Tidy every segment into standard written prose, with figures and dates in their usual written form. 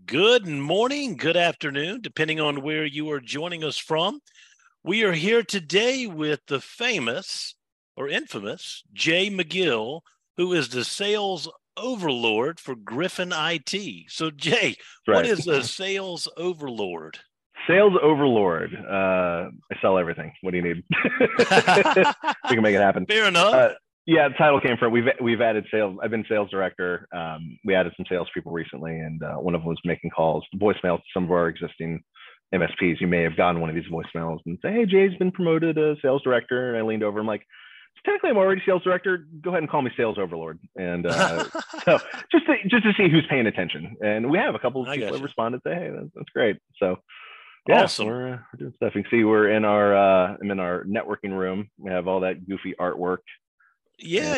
Good morning, good afternoon, depending on where you are joining us from. We are here today with the famous or infamous Jay McGill, who is the sales overlord for Griffin IT. So, Jay, what Right. is a sales overlord? Sales overlord. I sell everything. What do you need? We can make it happen. Fair enough. Yeah, the title came from we've added sales. I've been sales director. We added some salespeople recently, and one of them was making calls, voicemails to some of our existing MSPs. You may have gotten one of these voicemails and say, "Hey, Jay's been promoted to sales director," and I leaned over. I'm like, technically, I'm already sales director. Go ahead and call me sales overlord. And so just to see who's paying attention, and we have a couple of I people got have you. responded, say, "Hey, that's great." So yeah, Awesome. we're doing stuff. You can see we're in our I'm in our networking room. We have all that goofy artwork and Yeah.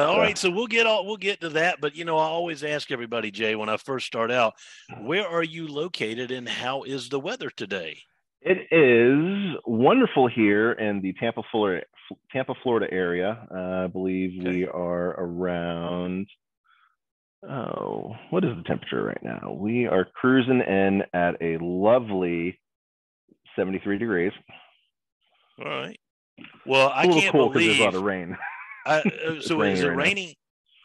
All stuff. right. So we'll get to that. But I always ask everybody, Jay, when I first start out, where are you located and how is the weather today? It is wonderful here in the Tampa, Florida area. I believe Okay. we are around. Oh, what is the temperature right now? We are cruising in at a lovely 73 degrees. All right. Well, It's I a little can't cool because there's a lot believe of rain. It's so is raining it right now. raining?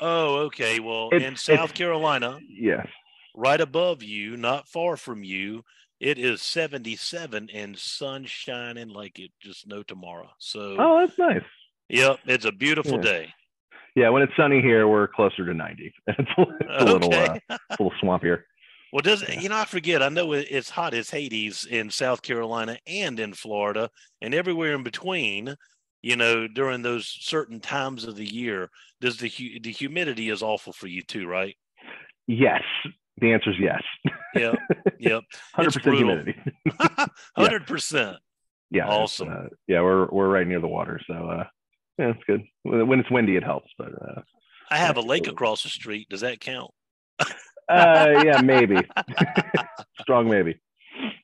Oh, okay. Well, It's in it's South Carolina, yes. right above you, not far from you, it is 77 and sun shining like it just no tomorrow. So, Oh, that's nice. yep, it's a beautiful Yeah. day. Yeah, when it's sunny here, we're closer to 90. It's a little Okay. it's a little swampier. Well, does Yeah. I forget. I know it's hot as Hades in South Carolina and in Florida and everywhere in between. During those certain times of the year, does the humidity is awful for you too, right? Yes. The answer is yes. Yep, yep. It's 100% brutal. humidity. Yes. 100%. Yeah, it's Awesome. yeah, we're right near the water, so yeah, it's good. When it's windy it helps, but I yeah. have a lake across the street. Does that count? Yeah, maybe. Strong maybe.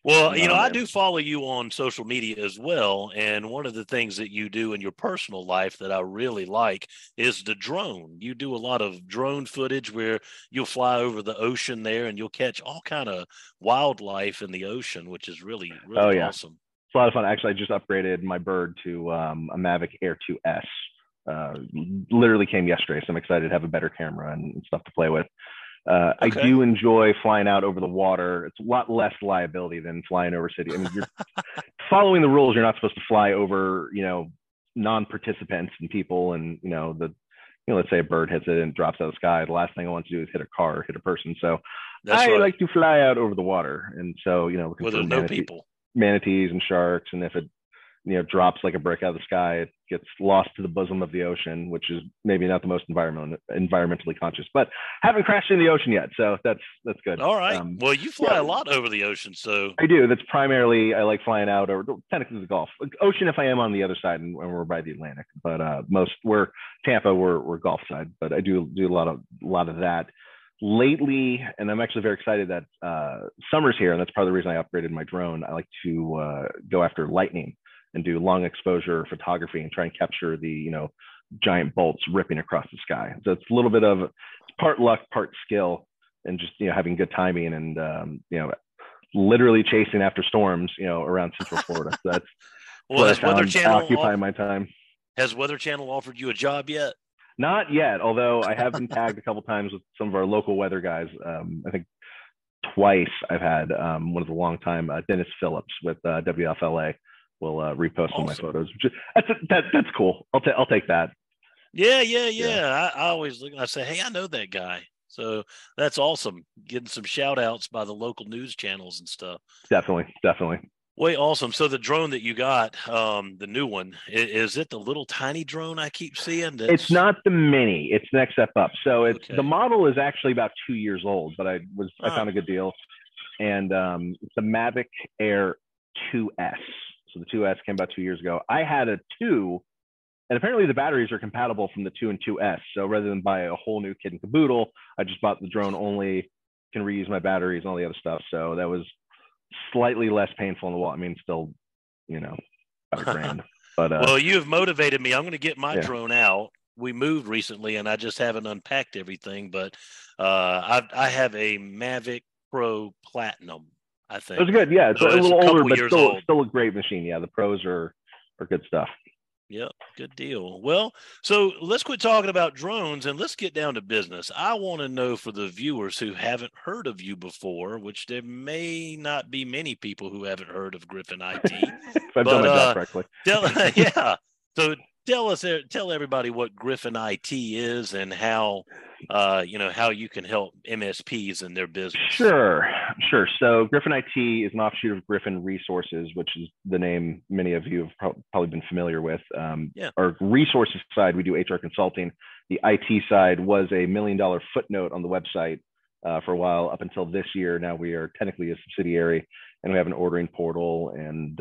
Well, Oh I man. do follow you on social media as well. And one of the things that you do in your personal life that I really like is the drone. You do a lot of drone footage where you'll fly over the ocean there and you'll catch all kind of wildlife in the ocean, which is really, Oh really yeah. awesome. It's a lot of fun. Actually, I just upgraded my bird to a Mavic Air 2S. Uh, Literally came yesterday, so I'm excited to have a better camera and stuff to play with. I Okay. do enjoy flying out over the water. It's a lot less liability than flying over city. I mean, you're following the rules. You're not supposed to fly over, non-participants and people, and let's say a bird hits it and drops out of the sky. The last thing I want to do is hit a car, or hit a person. So That's I right. like to fly out over the water, and so looking Well, for there's no people. manatees and sharks, and if it drops like a brick out of the sky, it gets lost to the bosom of the ocean, which is maybe not the most environmentally conscious, but haven't crashed in the ocean yet, so that's good. All right. Well, you fly Yeah, a lot over the ocean, so I do. That's primarily I like flying out or technically the Gulf Ocean if I am on the other side and we're by the Atlantic, but most we're Tampa, we're Gulf side, but I do a lot of that lately, and I'm actually very excited that summer's here, and that's part of the reason I upgraded my drone. I like to go after lightning and do long exposure photography and try and capture the giant bolts ripping across the sky. So it's a little bit of part luck, part skill, and just having good timing and literally chasing after storms around Central Florida. So that's well, what I found occupying my time. Has Weather Channel offered you a job yet? Not yet, although I have been tagged a couple times with some of our local weather guys. I think twice I've had one of the longtime Dennis Phillips with WFLA will repost one of my Awesome. photos. That's cool. I'll take that. Yeah, yeah, Yeah, yeah. I always look and I say, hey, I know that guy. So that's awesome. Getting some shout outs by the local news channels and stuff. definitely. Way awesome. So the drone that you got, the new one, is it the little tiny drone I keep seeing? It's That's not the mini. It's next step up. So it's the okay. model is actually about 2 years old, but I Oh, found a good deal, and it's the Mavic Air 2S. So the 2S came about 2 years ago. I had a two, and apparently the batteries are compatible from the 2 and 2S. So rather than buy a whole new kit and caboodle, I just bought the drone only, can reuse my batteries and all the other stuff. So that was slightly less painful in the wall. I mean, still, about a grand, but well, you have motivated me. I'm going to get my yeah. drone out. We moved recently, and I just haven't unpacked everything. But I have a Mavic Pro Platinum, I It was think. good. Yeah, it's So a it's a little older, couple but years still old. still a great machine. Yeah, the pros are good stuff. Yep, good deal. Well, so let's quit talking about drones and let's get down to business. I want to know, for the viewers who haven't heard of you before, which there may not be many people who haven't heard of Griffin IT, If I've done but my job correctly. yeah. So tell everybody what Griffin IT is and how how you can help MSPs in their business. Sure. So Griffin IT is an offshoot of Griffin Resources, which is the name many of you have probably been familiar with. Yeah. Our resources side, we do HR consulting. The IT side was a $1 million footnote on the website for a while up until this year. Now we are technically a subsidiary, and we have an ordering portal, and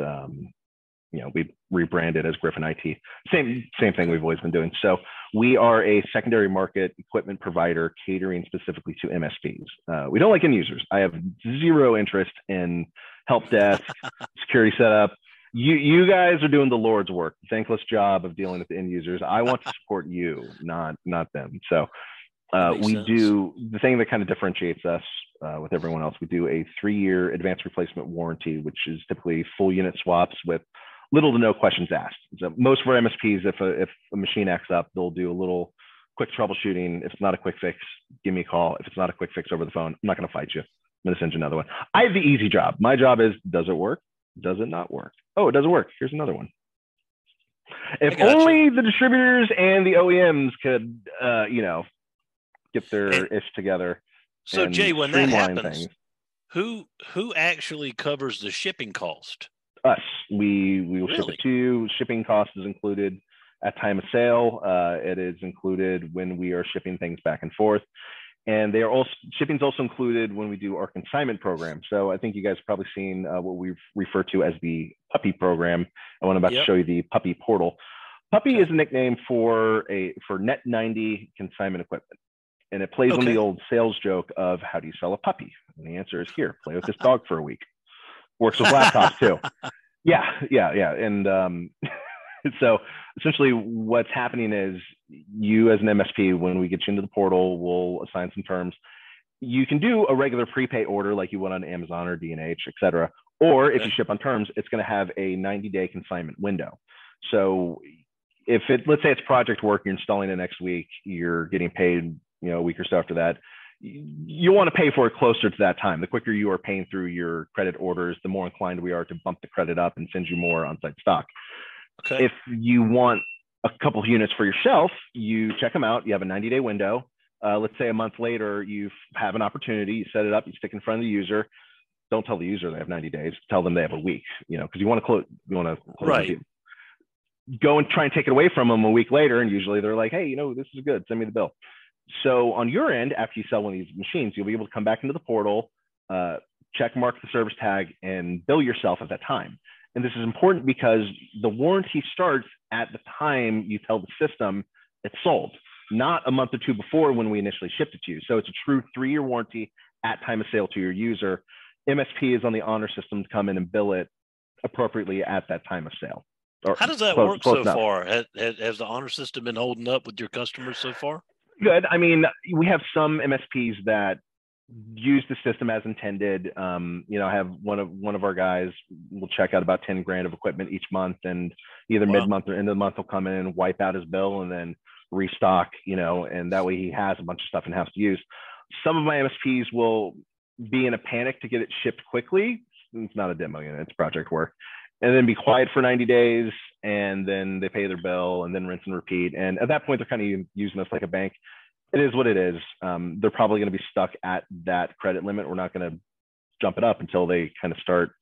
we rebranded as Griffin IT. Same thing we've always been doing. So we are a secondary market equipment provider catering specifically to MSPs. We don't like end users. I have zero interest in help desk, security setup. You guys are doing the Lord's work, thankless job of dealing with the end users. I want to support you, not them. So we do the thing that kind of differentiates us with everyone else. We do a 3-year advanced replacement warranty, which is typically full unit swaps with little to no questions asked. So most of our MSPs, if a machine acts up, they'll do a little quick troubleshooting. If it's not a quick fix, give me a call. If it's not a quick fix over the phone, I'm not going to fight you. I'm going to send you another one. I have the easy job. My job is, does it work? Does it not work? Oh, it doesn't work. Here's another one. If only the distributors and the OEMs could, get their ish together. So Jay, when that happens, who actually covers the shipping cost? Us. We will ship it to you. Shipping cost is included at time of sale. It is included when we are shipping things back and forth. And shipping is also included when we do our consignment program. So I think you guys have probably seen what we refer to as the puppy program. And I'm about to show you the puppy portal. Puppy is a nickname for Net 90 consignment equipment. And it plays on the old sales joke of, how do you sell a puppy? And the answer is, here, play with this dog for a week. Works with laptops too. Yeah. And so essentially what's happening is, you as an MSP, when we get you into the portal, we'll assign some terms. You can do a regular prepay order like you would on Amazon or D&H, et cetera. Or if you ship on terms, it's going to have a 90-day consignment window. So let's say it's project work, you're installing it next week, you're getting paid, a week or so after that, you want to pay for it closer to that time. The quicker you are paying through your credit orders, the more inclined we are to bump the credit up and send you more on-site stock. If you want a couple of units for yourself, you check them out. You have a 90-day window. Let's say a month later, you have an opportunity. You set it up. You stick it in front of the user. Don't tell the user they have 90 days. Tell them they have a week. Because you want to close. Right. Go and try and take it away from them a week later, and usually they're like, "Hey, this is good. Send me the bill." So on your end, after you sell one of these machines, you'll be able to come back into the portal, check mark the service tag, and bill yourself at that time. And this is important because the warranty starts at the time you tell the system it's sold, not a month or two before when we initially shipped it to you. So it's a true 3-year warranty at time of sale to your user. MSP is on the honor system to come in and bill it appropriately at that time of sale. How does that work so far? Has the honor system been holding up with your customers so far? Good. I mean, we have some MSPs that use the system as intended. I have one of our guys will check out about 10 grand of equipment each month, and either mid-month or end of the month he'll come in and wipe out his bill and then restock, and that way he has a bunch of stuff in-house to use. Some of my MSPs will be in a panic to get it shipped quickly. It's not a demo unit, it's project work. And then be quiet for 90 days, and then they pay their bill, and then rinse and repeat. And at that point, they're kind of using us like a bank. It is what it is. They're probably going to be stuck at that credit limit. We're not going to jump it up until they kind of start,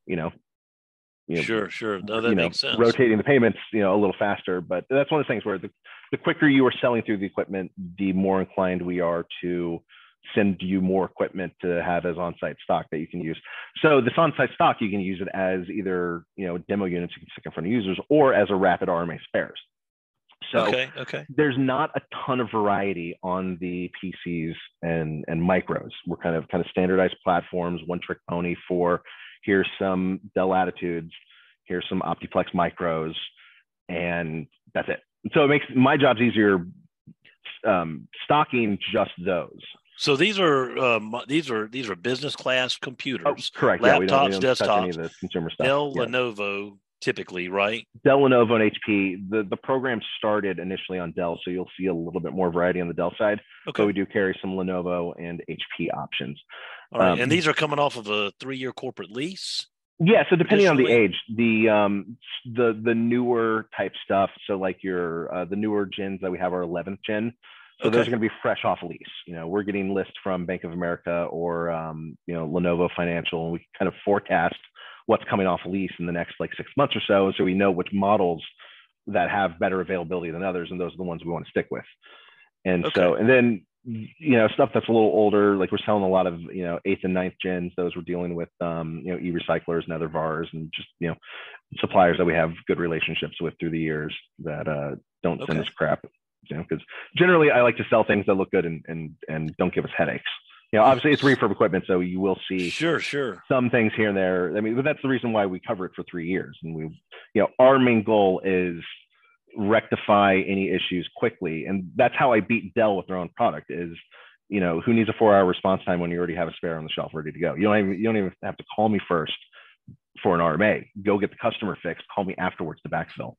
Sure. No, that makes sense. Rotating the payments, a little faster. But that's one of the things where the quicker you are selling through the equipment, the more inclined we are to send you more equipment to have as on-site stock that you can use. So this on-site stock, you can use it as either, demo units you can stick in front of users, or as a rapid RMA spares. So there's not a ton of variety on the PCs and micros. We're kind of standardized platforms, one trick pony for, here's some Dell Latitudes, here's some Optiplex micros, and that's it. So it makes my jobs easier stocking just those. So these are business class Oh, computers, correct. Yeah, we laptops, don't touch any of desktops, the consumer stuff. Dell, Yeah. Lenovo, typically, right? Dell, Lenovo, and HP. The program started initially on Dell, so you'll see a little bit more variety on the Dell side. Okay. But we do carry some Lenovo and HP options. All right. And these are coming off of a 3-year corporate lease? Yeah, so depending on the Traditionally? age, the newer type stuff, so like the newer gens that we have are 11th gen. So those Okay. are going to be fresh off lease. We're getting lists from Bank of America or Lenovo Financial, and we can kind of forecast what's coming off lease in the next like 6 months or so, so we know which models that have better availability than others, and those are the ones we want to stick with. And Okay. so, and then stuff that's a little older, like we're selling a lot of 8th and 9th gens. Those we're dealing with e-recyclers and other VARs, and just suppliers that we have good relationships with through the years that don't send us crap. Because generally I like to sell things that look good and don't give us headaches. Obviously it's refurb equipment, so you will see Sure. some things here and there. I mean, but that's the reason why we cover it for 3 years. And our main goal is rectify any issues quickly. And that's how I beat Dell with their own product is, who needs a 4-hour response time when you already have a spare on the shelf ready to go? You don't even have to call me first for an RMA. Go get the customer fixed. Call me afterwards to backfill.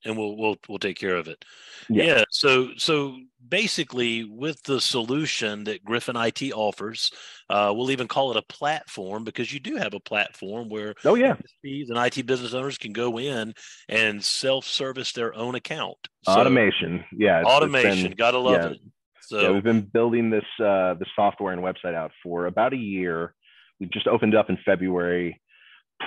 And we'll take care of it. Yeah. So basically, with the solution that Griffin IT offers, we'll even call it a platform, because you do have a platform where MSPs and IT business owners can go in and self-service their own account. So, automation. Yeah. Automation. Gotta love it. So we've been building this software and website out for about a year. We just opened up in February.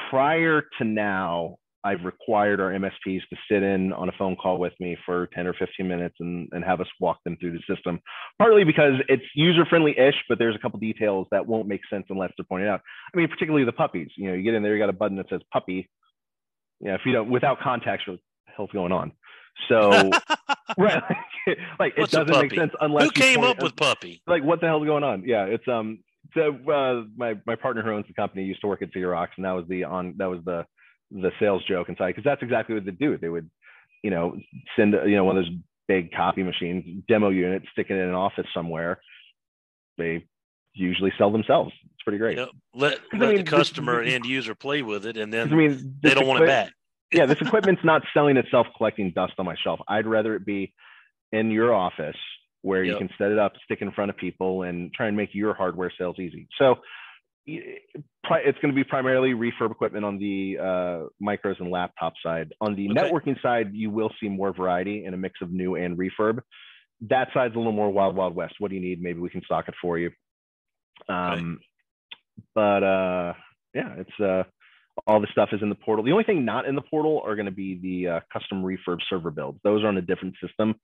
Prior to now, I've required our MSPs to sit in on a phone call with me for 10 or 15 minutes and have us walk them through the system, partly because it's user-friendly-ish, but there's a couple details that won't make sense unless they're pointed out. I mean, particularly the puppies. You get in there, you got a button that says puppy. If you don't, without context, what the hell's going on? So, right, like it doesn't make sense unless who came up with puppy? Like, what the hell's going on? Yeah, it's So my partner who owns the company used to work at Xerox, and that was the sales joke inside, because that's exactly what they do. They would, send one of those big copy machines, demo unit, stick it in an office somewhere. They usually sell themselves. It's pretty great. Let the customer end user play with it, and then they don't want it back. Yeah, this equipment's not selling itself collecting dust on my shelf. I'd rather it be in your office where you can set it up, stick in front of people, and try and make your hardware sales easy. So it's going to be primarily refurb equipment on the micros and laptop side. On the networking side, you will see more variety in a mix of new and refurb. That side's a little more wild, wild west. What do you need? Maybe we can stock it for you. But it's all the stuff is in the portal. The only thing not in the portal are going to be the custom refurb server builds. Those are on a different system.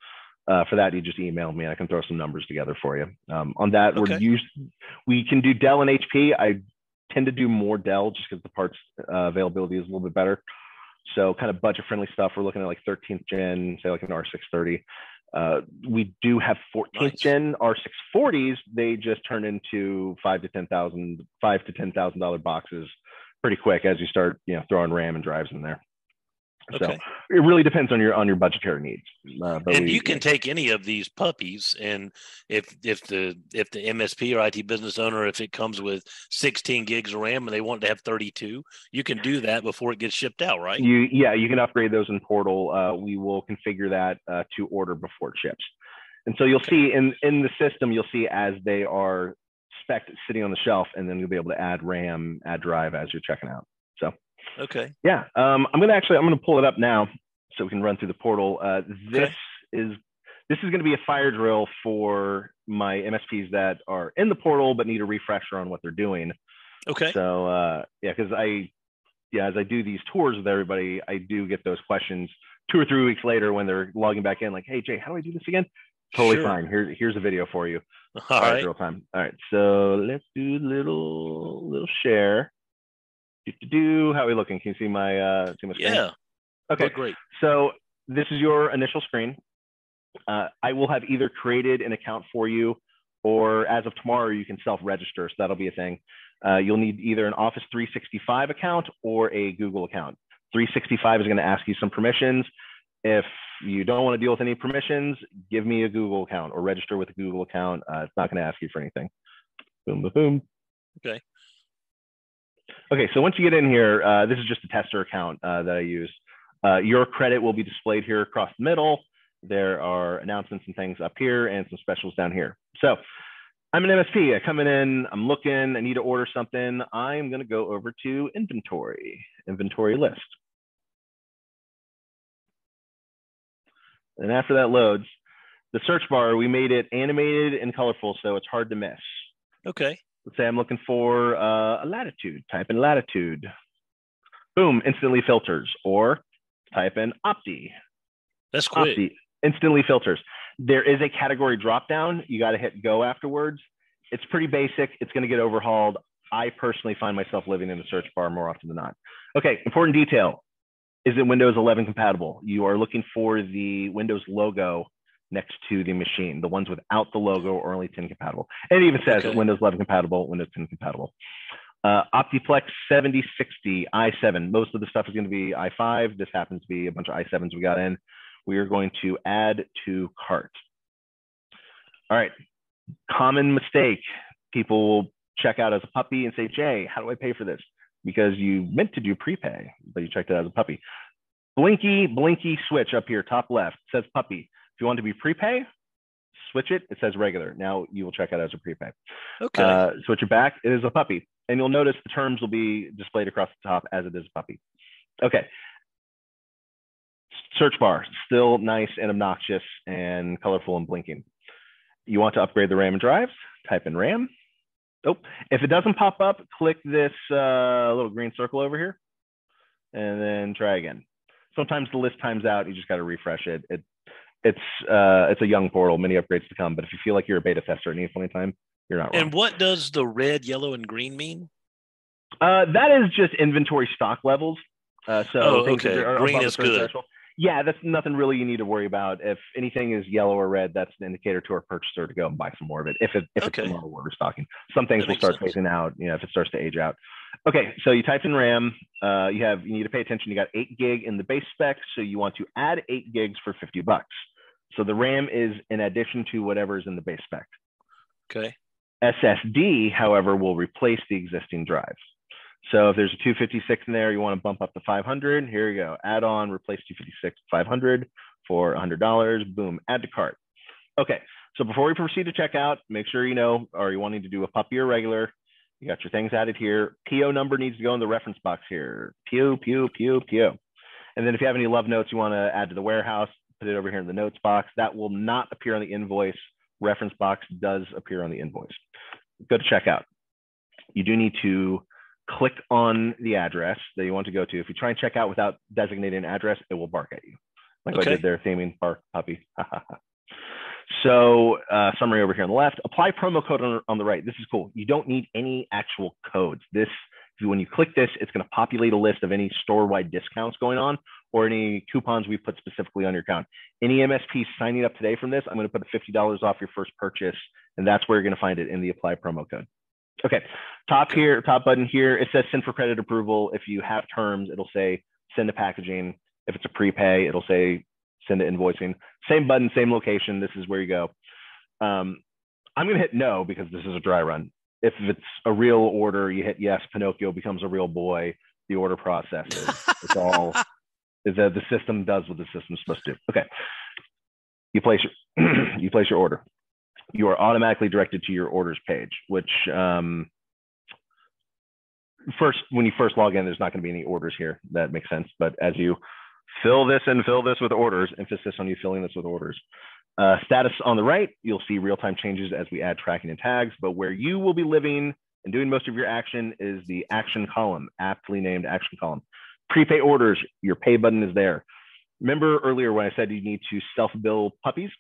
For that, you just email me. I can throw some numbers together for you. On that, we can do Dell and HP. I tend to do more Dell just because the parts availability is a little bit better. So kind of budget-friendly stuff. We're looking at like 13th gen, say like an R630. We do have 14th gen R640s. They just turn into $5,000 to $10,000 boxes pretty quick as you start, throwing RAM and drives in there. So it really depends on your budgetary needs. And you can take any of these puppies, and if the MSP or IT business owner, if it comes with 16 gigs of RAM and they want to have 32, you can do that before it gets shipped out, right? You can upgrade those in Portal. We will configure that to order before it ships. And so you'll see in the system, you'll see as they are spec'd sitting on the shelf, and then you'll be able to add RAM, add drive as you're checking out. So. Yeah. I'm gonna pull it up now so we can run through the portal. This is going to be a fire drill for my MSPs that are in the portal but need a refresher on what they're doing. So because as I do these tours with everybody, I do get those questions 2 or 3 weeks later when they're logging back in, like, hey Jay, how do I do this again? Totally fine. Here's a video for you. All right. Drill time. All right. So let's do a little share. How are we looking? Can you see my screen? Yeah. Okay, great. So this is your initial screen. I will have either created an account for you, or as of tomorrow, you can self-register. So that'll be a thing. You'll need either an Office 365 account or a Google account. 365 is going to ask you some permissions. If you don't want to deal with any permissions, give me a Google account or register with a Google account. It's not going to ask you for anything. Boom, boom, boom. Okay. Okay, so once you get in here, this is just a tester account that I use. Your credit will be displayed here across the middle. There are announcements and things up here and some specials down here. So I'm an MSP. I come in, I'm looking, I need to order something. I'm going to go over to inventory list. And after that loads, the search bar, we made it animated and colorful, so it's hard to miss. Okay. Let's say I'm looking for a latitude, type in latitude. Boom, instantly filters. Or type in Opti. That's quick. Opti, instantly filters. There is a category dropdown. You got to hit go afterwards. It's pretty basic. It's going to get overhauled. I personally find myself living in the search bar more often than not. Okay, important detail. Is it Windows 11 compatible? You are looking for the Windows logo next to the machine. The ones without the logo are only 10 compatible. And it even says Windows 11 compatible, Windows 10 compatible. Optiplex 7060 i7. Most of the stuff is going to be i5. This happens to be a bunch of i7s we got in. We are going to add to cart. All right. Common mistake. People will check out as a puppy and say, Jay, how do I pay for this? Because you meant to do prepay, but you checked it out as a puppy. Blinky switch up here, top left, says puppy. If you want to be prepay, switch it. It says regular. Now you will check out as a prepay. Okay. Switch it back. It is a puppy. And you'll notice the terms will be displayed across the top as it is a puppy. Okay. Search bar, still nice and obnoxious and colorful and blinking. You want to upgrade the RAM and drives? Type in RAM. Oh, if it doesn't pop up, click this little green circle over here and then try again. Sometimes the list times out. You just got to refresh it. It's a young portal, many upgrades to come. But if you feel like you're a beta tester at any point in time, you're not wrong. And what does the red, yellow, and green mean? That is just inventory stock levels. Okay. Green is good. Threshold. Yeah, that's nothing really you need to worry about. If anything is yellow or red, that's an indicator to our purchaser to go and buy some more of it. If it's a low order stocking, some things will start phasing out. If it starts to age out. Okay, so you type in RAM. You need to pay attention. You got 8 gig in the base spec, so you want to add 8 gigs for $50. So the RAM is in addition to whatever is in the base spec. Okay. SSD, however, will replace the existing drives. So if there's a 256 in there, you want to bump up to 500. Here you go. Add on, replace 256 500 for $100. Boom, add to cart. Okay, so before we proceed to checkout, make sure you know, are you wanting to do a puppy or regular? You got your things added here. PO number needs to go in the reference box here. PO. And then if you have any love notes you want to add to the warehouse, put it over here in the notes box. That will not appear on the invoice. Reference box does appear on the invoice. Go to checkout. You do need to click on the address that you want to go to. If you try and check out without designating an address, it will bark at you. Like I did there, theming, bark, puppy. So summary over here on the left, apply promo code on the right. This is cool. You don't need any actual codes. When you click this, it's going to populate a list of any store-wide discounts going on or any coupons we put specifically on your account. Any MSP signing up today from this, I'm going to put $50 off your first purchase, and that's where you're going to find it in the apply promo code. Okay, top button here, it says send for credit approval. If you have terms, it'll say send to packaging. If it's a prepay, it'll say send to invoicing. Same button, same location. This is where you go. I'm going to hit no because this is a dry run. If it's a real order, you hit yes, Pinocchio becomes a real boy. The order processes. It's all, the system does what the system's supposed to do. Okay, you place your order. You are automatically directed to your orders page, which when you first log in, there's not going to be any orders here. That makes sense. But as you fill this with orders, emphasis on you filling this with orders. Status on the right, you'll see real-time changes as we add tracking and tags. But where you will be living and doing most of your action is the action column, aptly named action column. Prepay orders, your pay button is there. Remember earlier when I said you need to self-bill puppies?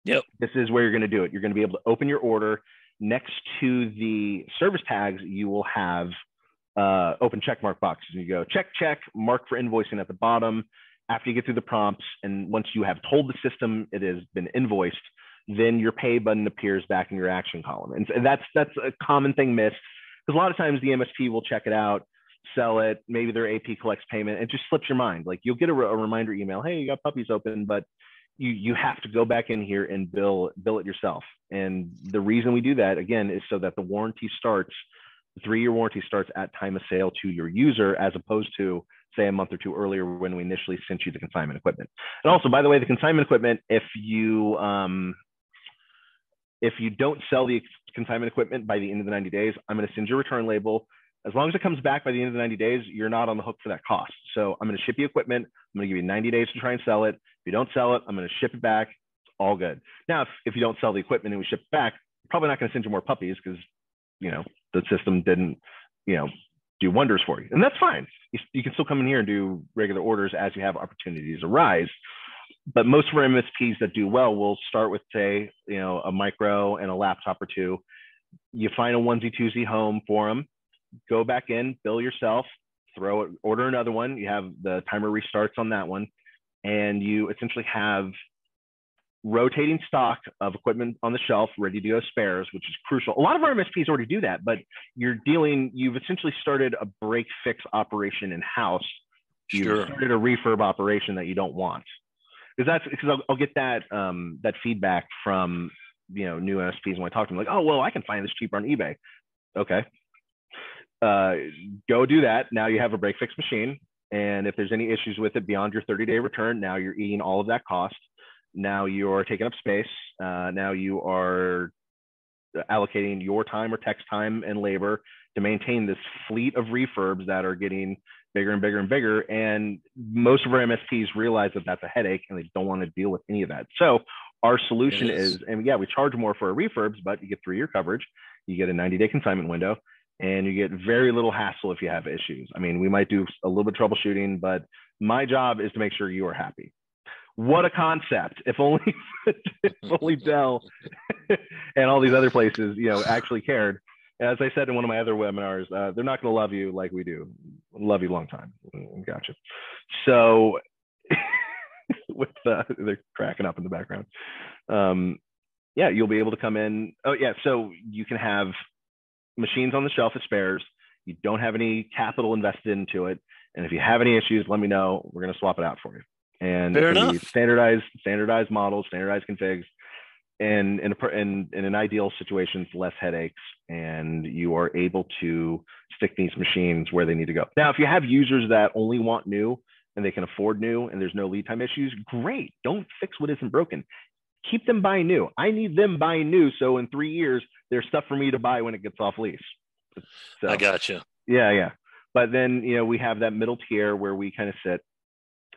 Yep. This is where you're going to do it. You're going to be able to open your order. Next to the service tags, you will have open checkmark boxes. And you go check, mark for invoicing at the bottom. After you get through the prompts, and once you have told the system it has been invoiced, then your pay button appears back in your action column. And that's a common thing missed, because a lot of times the MSP will check it out, sell it, maybe their AP collects payment, and it just slips your mind. Like you'll get a reminder email, hey, you got puppies open, but you have to go back in here and bill it yourself. And the reason we do that, again, is so that the 3-year warranty starts at time of sale to your user, as opposed to, say, a month or two earlier when we initially sent you the consignment equipment. And also, by the way, the consignment equipment, if you don't sell the consignment equipment by the end of the 90 days, I'm going to send you a return label. As long as it comes back by the end of the 90 days, you're not on the hook for that cost. So I'm going to ship you equipment. I'm going to give you 90 days to try and sell it. If you don't sell it, I'm going to ship it back. It's all good. Now, if you don't sell the equipment and we ship it back, I'm probably not going to send you more puppies because, the system didn't, do wonders for you. And that's fine. You can still come in here and do regular orders as you have opportunities arise. But most of our MSPs that do well will start with, say, a micro and a laptop or two. You find a onesie twosie home for them, go back in, bill yourself, order another one. You have the timer restarts on that one, and you essentially have rotating stock of equipment on the shelf ready to go spares, which is crucial. A lot of our MSPs already do that, but you've essentially started a break fix operation in house. You've started a refurb operation that you don't want. Because I'll get that feedback from new MSPs when I talk to them, like, oh, well, I can find this cheaper on eBay. Okay, go do that. Now you have a break fix machine, and if there's any issues with it beyond your 30-day return, now you're eating all of that cost. Now you're taking up space. Now you are allocating your time or tech's time and labor to maintain this fleet of refurbs that are getting bigger and bigger and bigger. And most of our MSPs realize that that's a headache and they don't want to deal with any of that. So our solution is, and yeah, we charge more for our refurbs, but you get 3-year coverage, you get a 90-day consignment window, and you get very little hassle if you have issues. I mean, we might do a little bit of troubleshooting, but my job is to make sure you are happy. What a concept. If only Dell and all these other places, actually cared. As I said in one of my other webinars, they're not going to love you like we do. Love you long time. Gotcha. So with they're cracking up in the background. Yeah, you'll be able to come in. Oh yeah, so you can have machines on the shelf as spares. You don't have any capital invested into it. And if you have any issues, let me know. We're going to swap it out for you. And fair it's going enough. to be standardized models, standardized configs. And in an ideal situation, it's less headaches, and you are able to stick these machines where they need to go. Now, if you have users that only want new and they can afford new and there's no lead time issues, great. Don't fix what isn't broken. Keep them buying new. I need them buying new, so in 3 years, there's stuff for me to buy when it gets off lease. So, I gotcha. Yeah. But then, we have that middle tier where we kind of sit,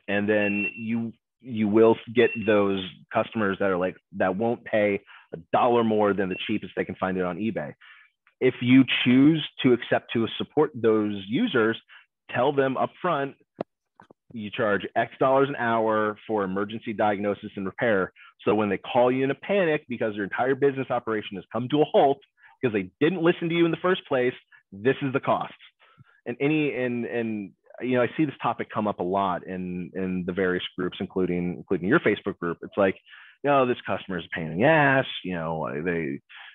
and then you will get those customers that won't pay $1 more than the cheapest they can find it on eBay. If you choose to accept to support those users, tell them up front, you charge X dollars an hour for emergency diagnosis and repair. So when they call you in a panic because their entire business operation has come to a halt because they didn't listen to you in the first place, this is the cost. And I see this topic come up a lot in the various groups, including your Facebook group. It's like, this customer is a pain in the ass.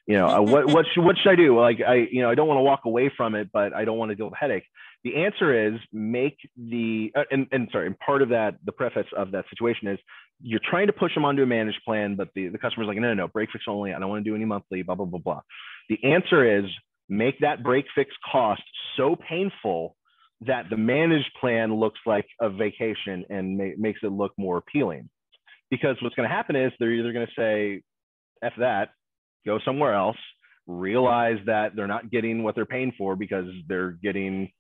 What should I do? Like, I don't want to walk away from it, but I don't want to deal with the headache. The answer is make and part of that, the preface of that situation is you're trying to push them onto a managed plan, but the customer's like, no, break fix only. I don't want to do any monthly, blah, blah, blah, blah. The answer is make that break fix cost so painful that the managed plan looks like a vacation and makes it look more appealing. Because what's going to happen is they're either going to say, F that, go somewhere else, realize that they're not getting what they're paying for because they're getting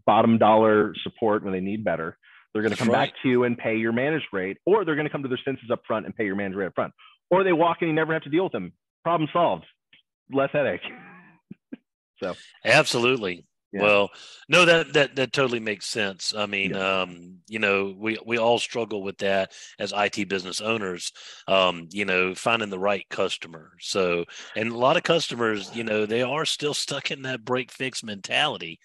bottom dollar support when they need better. They're going to come back to you and pay your managed rate, or they're going to come to their senses up front and pay your managed rate up front. Or they walk in and you never have to deal with them. Problem solved. Less headache. So absolutely. Yeah. Well, no, that totally makes sense. I mean, we all struggle with that as IT business owners, finding the right customer. So, and a lot of customers, they are still stuck in that break fix mentality.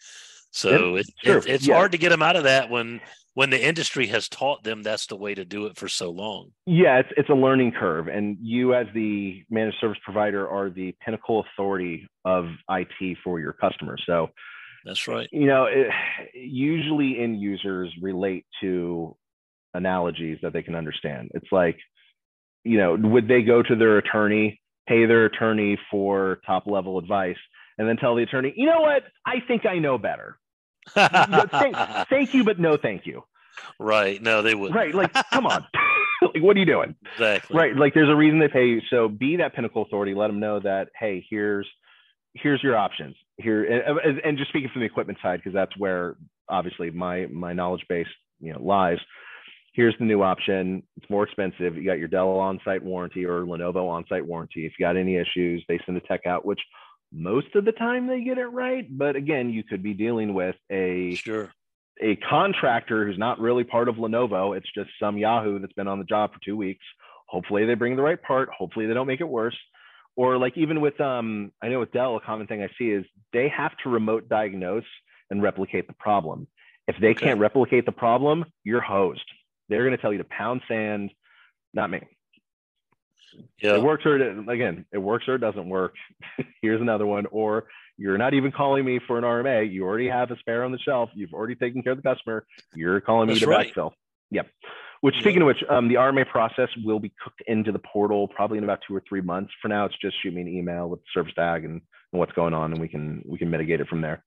So it's hard to get them out of that when the industry has taught them that's the way to do it for so long. Yeah, it's a learning curve. And you as the managed service provider are the pinnacle authority of IT for your customers. So that's right. Usually end users relate to analogies that they can understand. It's like, would they go to their attorney, pay their attorney for top level advice, and then tell the attorney, you know what, I think I know better. Thank you, but no thank you. Right. No, they wouldn't. Right. Like, come on. Like, what are you doing? Exactly. Right. Like, there's a reason they pay you. So be that pinnacle authority. Let them know that, hey, here's your options here. And just speaking from the equipment side, because that's where obviously my knowledge base, lies. Here's the new option. It's more expensive. You got your Dell on-site warranty or Lenovo on-site warranty. If you got any issues, they send a tech out, which most of the time they get it right. But again, you could be dealing with a contractor who's not really part of Lenovo. It's just some Yahoo that's been on the job for 2 weeks. Hopefully they bring the right part. Hopefully they don't make it worse. Or like even with, I know with Dell, a common thing I see is they have to remote diagnose and replicate the problem. If they can't replicate the problem, you're hosed. They're going to tell you to pound sand, not me. Yeah. It works or it works or it doesn't work. Here's another one. Or you're not even calling me for an RMA. You already have a spare on the shelf. You've already taken care of the customer. You're calling me to backfill. Yep. Which, speaking of which, the RMA process will be cooked into the portal probably in about 2 or 3 months. For now, it's just shoot me an email with the service tag and what's going on, and we can mitigate it from there.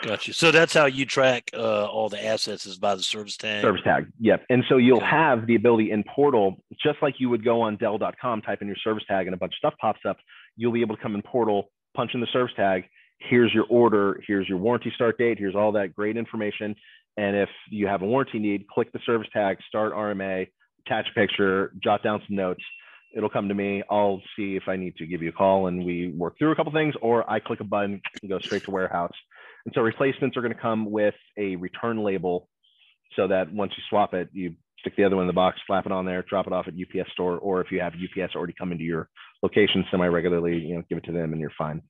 Gotcha. So that's how you track all the assets, is by the service tag? Service tag, yep. And so you'll have the ability in Portal, just like you would go on Dell.com, type in your service tag, and a bunch of stuff pops up. You'll be able to come in Portal, punch in the service tag. Here's your order. Here's your warranty start date. Here's all that great information. And if you have a warranty need, click the service tag, start RMA, attach a picture, jot down some notes. It'll come to me. I'll see if I need to give you a call, and we work through a couple things, or I click a button and go straight to warehouse. And so replacements are going to come with a return label, so that once you swap it, you stick the other one in the box, slap it on there, drop it off at UPS store, or if you have UPS already come into your location semi-regularly, give it to them and you're fine.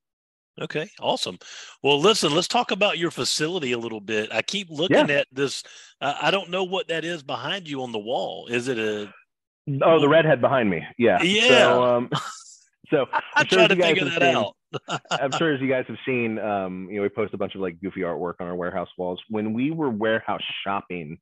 Okay, awesome. Well, listen, let's talk about your facility a little bit. I keep looking at this. I don't know what that is behind you on the wall. Is it a... Oh, the redhead behind me. Yeah. Yeah. So I tried to figure that out. I'm sure as you guys have seen, we post a bunch of like goofy artwork on our warehouse walls. When we were warehouse shopping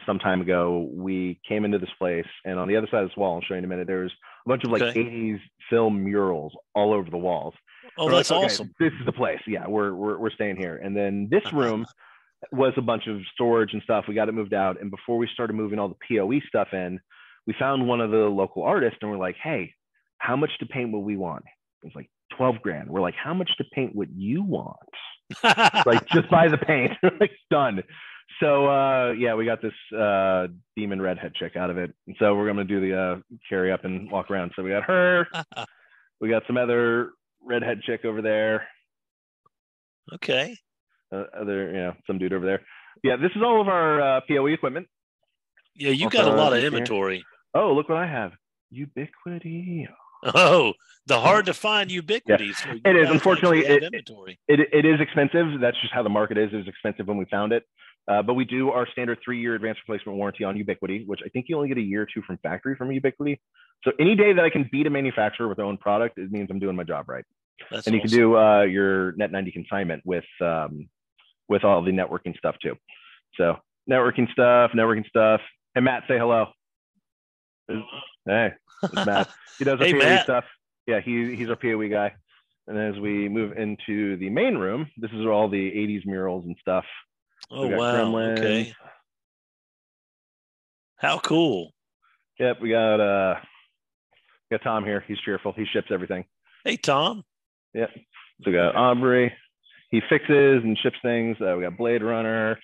some time ago, we came into this place, and on the other side of this wall, I'll show you in a minute, there's a bunch of like 80s film murals all over the walls. Oh, that's awesome. This is the place. Yeah, we're staying here. And then this room was a bunch of storage and stuff. We got it moved out. And before we started moving all the POE stuff in, we found one of the local artists, and we're like, hey, how much to paint would we want? It was like 12 grand. We're like, how much to paint would you want? Like, just buy the paint. Like, done. So we got this demon redhead chick out of it. And so we're gonna do the carry up and walk around. So we got her. We got some other redhead chick over there. Okay. Some dude over there. Yeah, this is all of our POE equipment. Yeah, you got a lot of inventory. Oh, look what I have. Ubiquity. Oh, the hard to find Ubiquity. Yeah. So it is. Unfortunately, inventory. It is expensive. That's just how the market is. It was expensive when we found it. But we do our standard 3-year advanced replacement warranty on Ubiquity, which I think you only get a year or two from factory from Ubiquity. So any day that I can beat a manufacturer with their own product, it means I'm doing my job right. That's and you awesome. can do your Net 90 consignment with all the networking stuff too. So networking stuff. Hey, Matt, say hello. Hey, it's Matt. He does our POE stuff. Yeah, he's our POE guy. And as we move into the main room, this is all the 80s murals and stuff. Oh, wow. Gremlins. Okay. How cool. Yep, we got Tom here. He's cheerful. He ships everything. Hey, Tom. Yep. So we got Aubrey. He fixes and ships things. We got Blade Runner.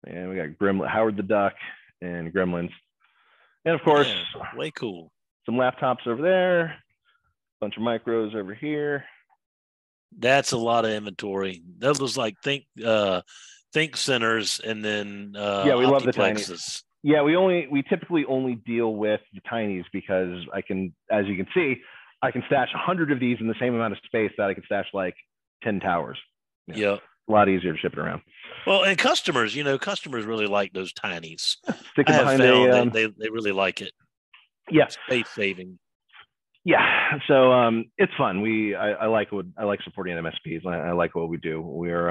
And we got Howard the Duck and Gremlins. And of course, way cool. Some laptops over there. A bunch of micros over here. That's a lot of inventory. That was like think centers, and then we love the tinies. Yeah, we typically only deal with the tinies because as you can see, I can stash 100 of these in the same amount of space that I can stash like 10 towers. Yeah. A lot easier to ship it around. Well, and customers really like those tinies. Stick it behind they really like it. Yeah. Space saving. Yeah. So it's fun. I like supporting MSPs. I like what we do. We're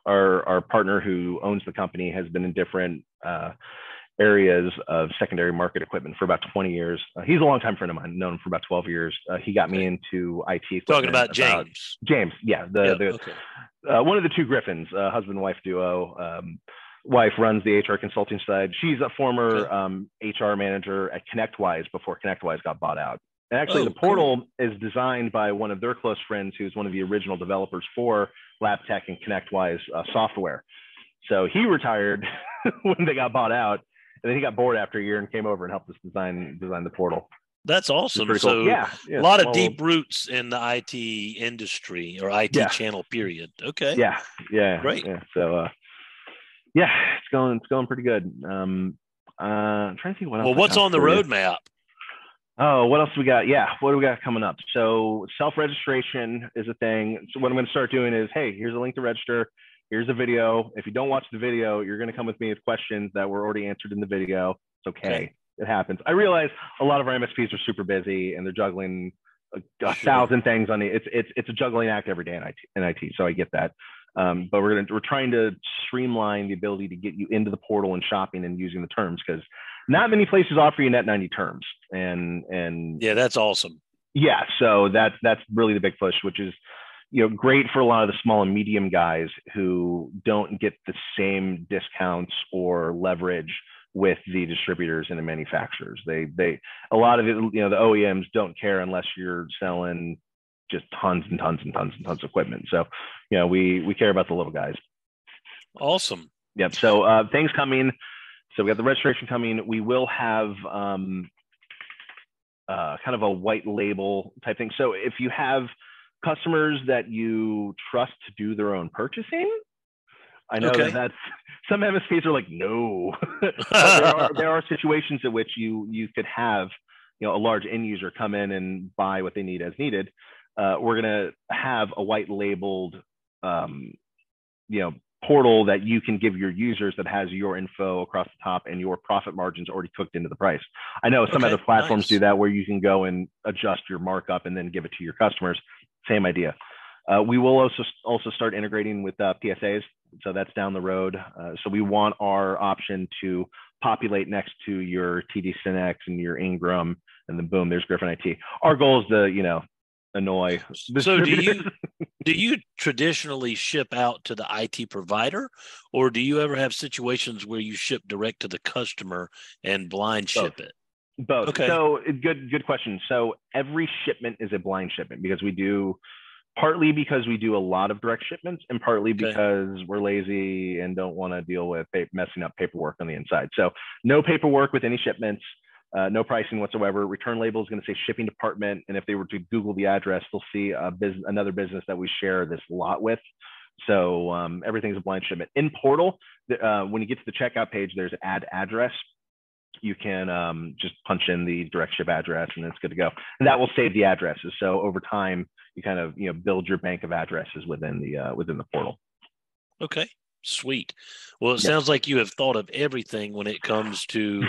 our partner who owns the company has been in different areas of secondary market equipment for about 20 years. He's a longtime friend of mine, known him for about 12 years. He got me into IT equipment. Talking about James. James, yeah. One of the two Griffins, husband-wife duo. Wife runs the HR consulting side. She's a former HR manager at ConnectWise before ConnectWise got bought out. And actually, the portal is designed by one of their close friends who's one of the original developers for LabTech and ConnectWise software. So he retired when they got bought out, and then he got bored after a year and came over and helped us design the portal. That's awesome. Cool. So a lot of deep roots in the IT industry or IT channel period. Okay. Yeah. Great. Yeah. So it's going pretty good. I'm trying to think what else. Well, what's on the roadmap? Oh, what else do we got? Yeah, what do we got coming up? So self-registration is a thing. So what I'm going to start doing is, hey, here's a link to register. Here's a video. If you don't watch the video, you're going to come with me with questions that were already answered in the video. It's okay. It happens. I realize a lot of our MSPs are super busy and they're juggling a thousand things on it. It's a juggling act every day in IT. So I get that. But we're trying to streamline the ability to get you into the portal and shopping and using the terms, because not many places offer you net 90 terms. And yeah, that's awesome. Yeah. So that's really the big push, which is, great for a lot of the small and medium guys who don't get the same discounts or leverage with the distributors and the manufacturers. They a lot of it, the OEMs don't care unless you're selling just tons and tons and tons and tons of equipment. So, we care about the little guys. Awesome. Yep. So things coming. So we got the registration coming. We will have kind of a white label type thing. So if you have customers that you trust to do their own purchasing, I know that's some MSPs are like, no. But there are situations in which you could have, a large end user come in and buy what they need as needed. We're going to have a white labeled, portal that you can give your users that has your info across the top and your profit margins already cooked into the price. I know some other platforms do that, where you can go and adjust your markup and then give it to your customers. Same idea. We will also start integrating with PSAs. So that's down the road. So we want our option to populate next to your TD Synex and your Ingram, and then boom, there's Griffin IT. Our goal is to, annoy. So do you traditionally ship out to the IT provider, or do you ever have situations where you ship direct to the customer and blind ship it? Both. Okay. So good question. So every shipment is a blind shipment partly because we do a lot of direct shipments, and partly because we're lazy and don't want to deal with messing up paperwork on the inside. So no paperwork with any shipments. No pricing whatsoever. Return label is going to say shipping department. And if they were to Google the address, they'll see another business that we share this lot with. So everything's a blind shipment. In portal, when you get to the checkout page, there's add address. You can just punch in the direct ship address and it's good to go. And that will save the addresses. So over time, you kind of build your bank of addresses within the portal. Okay, sweet. Well, it sounds like you have thought of everything when it comes to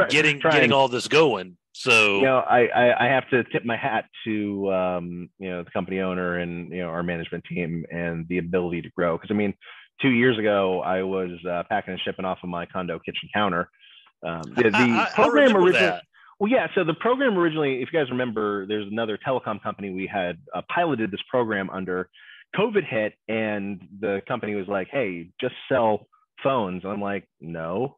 getting all this going. So I have to tip my hat to the company owner and our management team and the ability to grow. Because 2 years ago I was packing and shipping off of my condo kitchen counter. The program originally. Well, yeah. So the program originally, if you guys remember, there's another telecom company we had piloted this program under. COVID hit, and the company was like, "Hey, just sell phones." And I'm like, "No."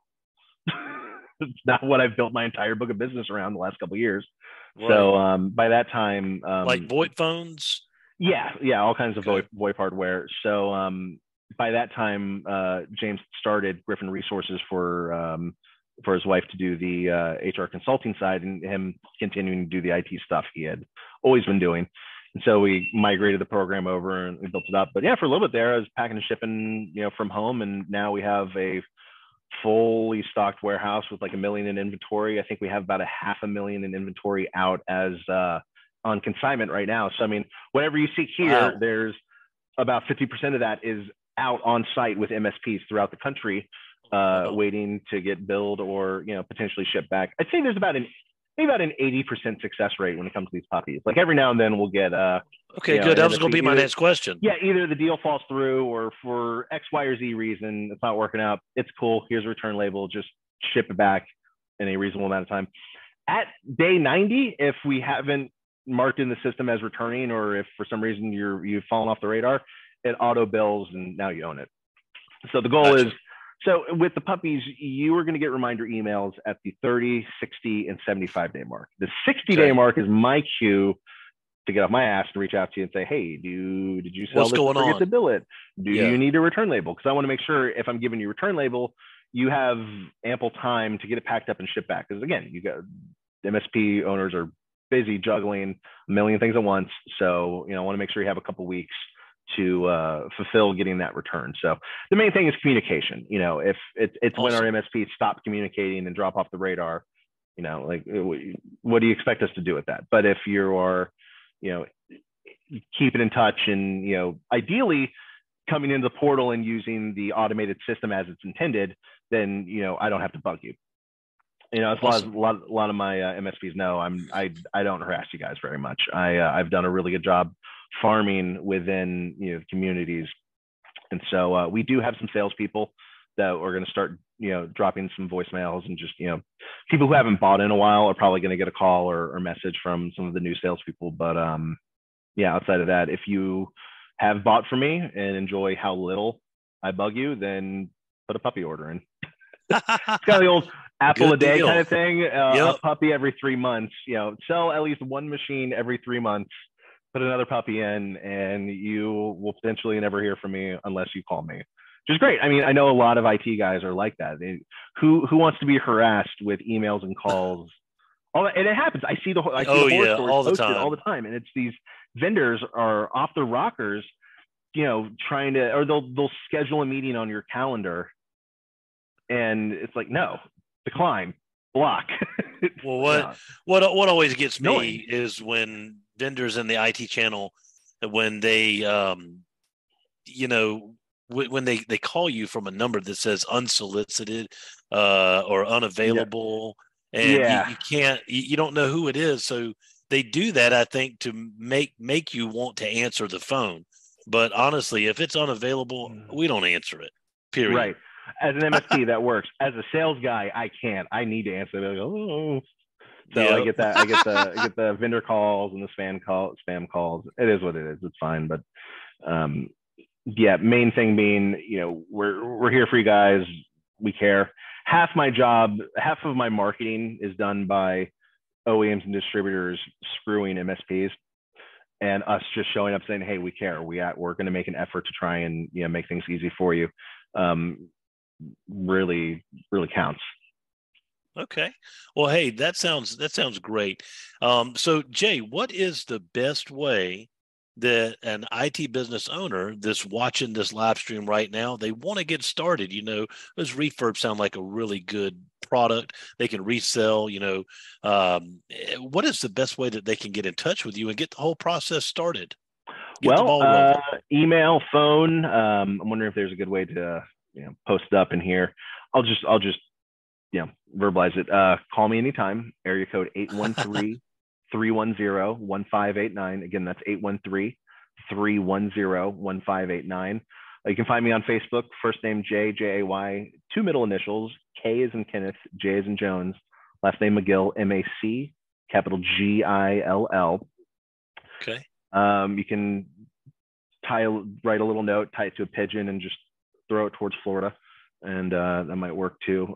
It's not what I've built my entire book of business around the last couple of years. Right. So by that time, like VoIP phones. Yeah, all kinds of VoIP hardware. So by that time, James started Griffin Resources for his wife to do the HR consulting side, and him continuing to do the IT stuff he had always been doing. And so we migrated the program over and we built it up. But yeah, for a little bit there, I was packing and shipping, from home, and now we have a fully stocked warehouse with like $1 million in inventory. I think we have about $500,000 in inventory out as on consignment right now. So whatever you see here, there's about 50% of that is out on site with MSPs throughout the country, waiting to get billed or potentially shipped back. I'd say there's about an about an 80% success rate when it comes to these puppies. Like every now and then we'll get okay, good. That was going to be my either, next question. Yeah, either the deal falls through or for X, Y, or Z reason it's not working out. It's cool. Here's a return label. Just ship it back in a reasonable amount of time. At day 90, if we haven't marked in the system as returning, or if for some reason you've fallen off the radar, it auto bills and now you own it. So the goal is, so with the puppies, you are going to get reminder emails at the 30, 60, and 75-day mark. The 60-day mark is my cue to get off my ass and reach out to you and say, hey, did you sell What's this going and forget on? to bill it? Do you need a return label? Because I want to make sure if I'm giving you a return label, you have ample time to get it packed up and shipped back. Because again, you got MSP owners are busy juggling a million things at once. So, I want to make sure you have a couple weeks to fulfill getting that return. So the main thing is communication. If it's awesome. When our MSPs stop communicating and drop off the radar, like what do you expect us to do with that? But if you are, keep it in touch and, ideally coming into the portal and using the automated system as it's intended, then, I don't have to bug you. As awesome. a lot of my MSPs know, I don't harass you guys very much. I've done a really good job farming within communities, and so we do have some salespeople that are going to start dropping some voicemails, and just people who haven't bought in a while are probably going to get a call or message from some of the new salespeople. But outside of that, if you have bought from me and enjoy how little I bug you, then put a puppy order in. It's kind of the old apple Good a day deal. Kind of thing. A puppy every 3 months. Sell at least one machine every 3 months. Put another puppy in, and you will potentially never hear from me unless you call me. Which is great. I mean, I know a lot of IT guys are like that. Who wants to be harassed with emails and calls? All that, and it happens. I see the horror stories all the time. All the time, and it's these vendors are off the rockers, trying to, or they'll schedule a meeting on your calendar. And it's like, no, decline, block. Well, what always gets me is when vendors in the IT channel, when they, when they call you from a number that says unsolicited or unavailable, and you can't, you don't know who it is. So they do that, I think, to make you want to answer the phone. But honestly, if it's unavailable, we don't answer it. Period. Right. As an MSP, that works. As a sales guy, I can't. I need to answer. So I get that. I get the vendor calls and the spam calls. It is what it is. It's fine. But main thing being, we're here for you guys. We care. Half of my marketing is done by OEMs and distributors screwing MSPs, and us just showing up saying, hey, we care. We're going to make an effort to try and make things easy for you. Really counts. Okay. Well, hey, that sounds great. So Jay, what is the best way that an IT business owner that's watching this live stream right now, they want to get started? Those refurbs sound like a really good product they can resell. What is the best way that they can get in touch with you and get the whole process started? Email, phone. I'm wondering if there's a good way to post it up in here. I'll just verbalize it. Call me anytime. Area code 813-310-1589. Again, that's 813-310-1589. You can find me on Facebook. First name Jay, Jay, 2 middle initials, K as in Kenneth, J as in Jones. Last name McGill, M-A-C, capital G-I-L-L. Okay. You can write a little note, tie it to a pigeon, and just throw it towards Florida, and that might work too.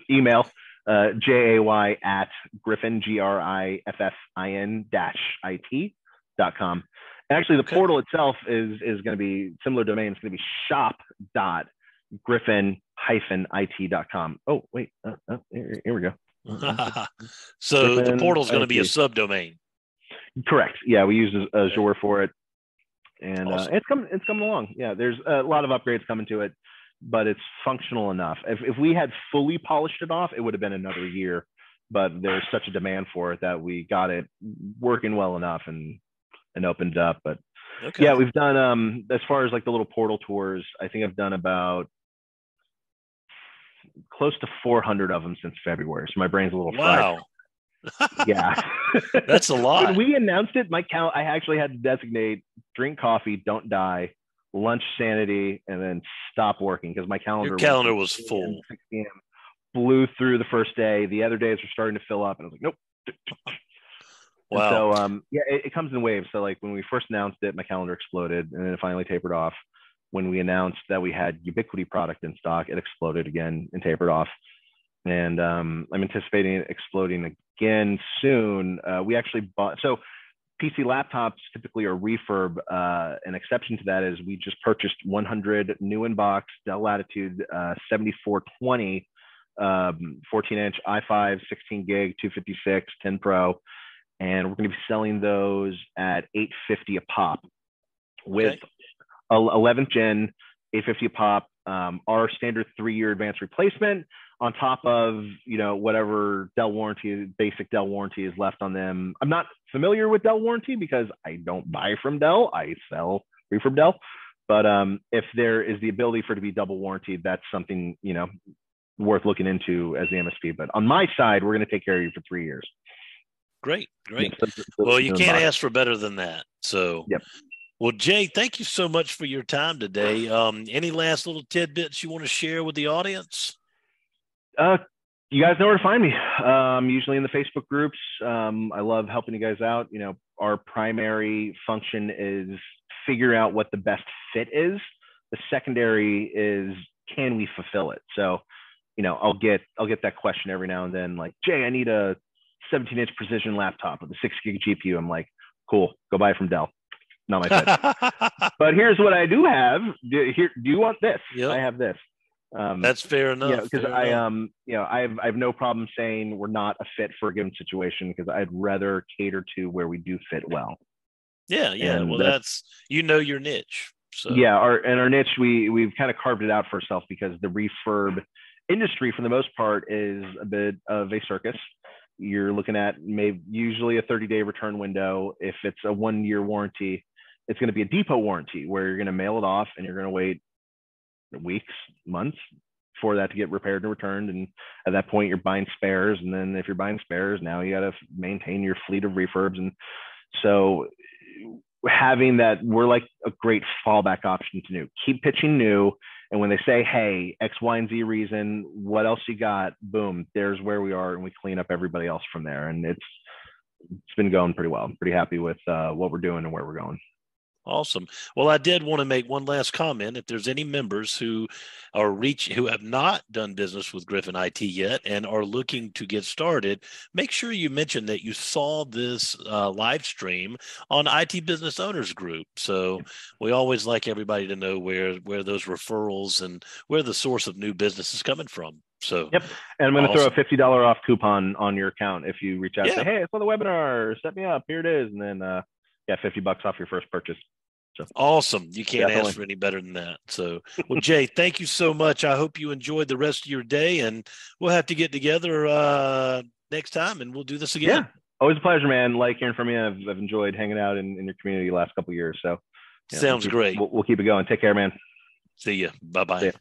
Email jay@Griffin, GRIFFIN-IT.com. And actually, the portal itself is going to be similar domain. It's going to be shop.griffin-it.com. Oh, wait. Here we go. So Griffin, the portal is going to be a subdomain. Correct. Yeah, we use Azure for it. And awesome. It's coming along. Yeah, there's a lot of upgrades coming to it, but it's functional enough. If we had fully polished it off, it would have been another year. But there's such a demand for it that we got it working well enough and opened up. But yeah, we've done as far as like the little portal tours, I think I've done about close to 400 of them since February. So my brain's a little fried. Yeah. That's a lot. When we announced it, I actually had to designate drink coffee, don't die, lunch sanity, and then stop working because my Your calendar calendar was full. 6 p.m. Blew through the first day. The other days were starting to fill up, and I was like, nope. Wow. And so, yeah, it comes in waves. So, like when we first announced it, my calendar exploded, and then it finally tapered off. When we announced that we had Ubiquity product in stock, it exploded again and tapered off. And I'm anticipating it exploding again soon. We actually bought PC laptops typically are refurb. An exception to that is we just purchased 100 new in box Dell Latitude 7420 14-inch i5 16 gig 256 10 Pro, and we're going to be selling those at $850 a pop with 11th gen, $850 a pop. Our standard 3-year advanced replacement on top of, whatever Dell warranty, basic Dell warranty is left on them. I'm not familiar with Dell warranty because I don't buy from Dell. I sell refurb Dell. But if there is the ability for it to be double warranty, that's something, worth looking into as the MSP. But on my side, we're going to take care of you for 3 years. Great. Well, you can't ask for better than that. So, yep. Well, Jay, thank you so much for your time today. Any last little tidbits you want to share with the audience? You guys know where to find me. Usually in the Facebook groups. I love helping you guys out. Our primary function is figure out what the best fit is. The secondary is, can we fulfill it? So, I'll get that question every now and then, like, Jay, I need a 17-inch precision laptop with a 6 gig GPU. I'm like, cool, go buy it from Dell. Not my fit. But here's what I do have. Do you want this? Yep. I have this. That's fair enough. Because I have no problem saying we're not a fit for a given situation because I'd rather cater to where we do fit well. Yeah. And well, that's your niche. So yeah, our niche, we've kind of carved it out for ourselves because the refurb industry, for the most part, is a bit of a circus. You're looking at usually a 30-day return window. If it's a 1-year warranty, it's going to be a depot warranty where you're going to mail it off and you're going to wait weeks, months for that to get repaired and returned. And at that point, you're buying spares. And then if you're buying spares, now you got to maintain your fleet of refurbs. And so having that, we're like a great fallback option to new. Keep pitching new. And when they say, hey, X, Y, and Z reason, what else you got? Boom, there's where we are. And we clean up everybody else from there. And it's been going pretty well. I'm pretty happy with what we're doing and where we're going. Awesome. Well, I did want to make one last comment. If there's any members who have not done business with Griffin IT yet and are looking to get started, make sure you mention that you saw this live stream on IT Business Owners Group. So we always like everybody to know where those referrals and where the source of new business is coming from. So yep. And I'm going to throw a $50 off coupon on your account if you reach out and say, hey, I saw the webinar, set me up, here it is. And then $50 off your first purchase. So awesome. You can't ask for any better than that. So, well, Jay, thank you so much. I hope you enjoyed the rest of your day, and we'll have to get together next time and we'll do this again. Yeah. Always a pleasure, man. Like hearing from you. I've enjoyed hanging out in your community the last couple of years. So sounds great. We'll keep it going. Take care, man. See you. Bye-bye. See ya.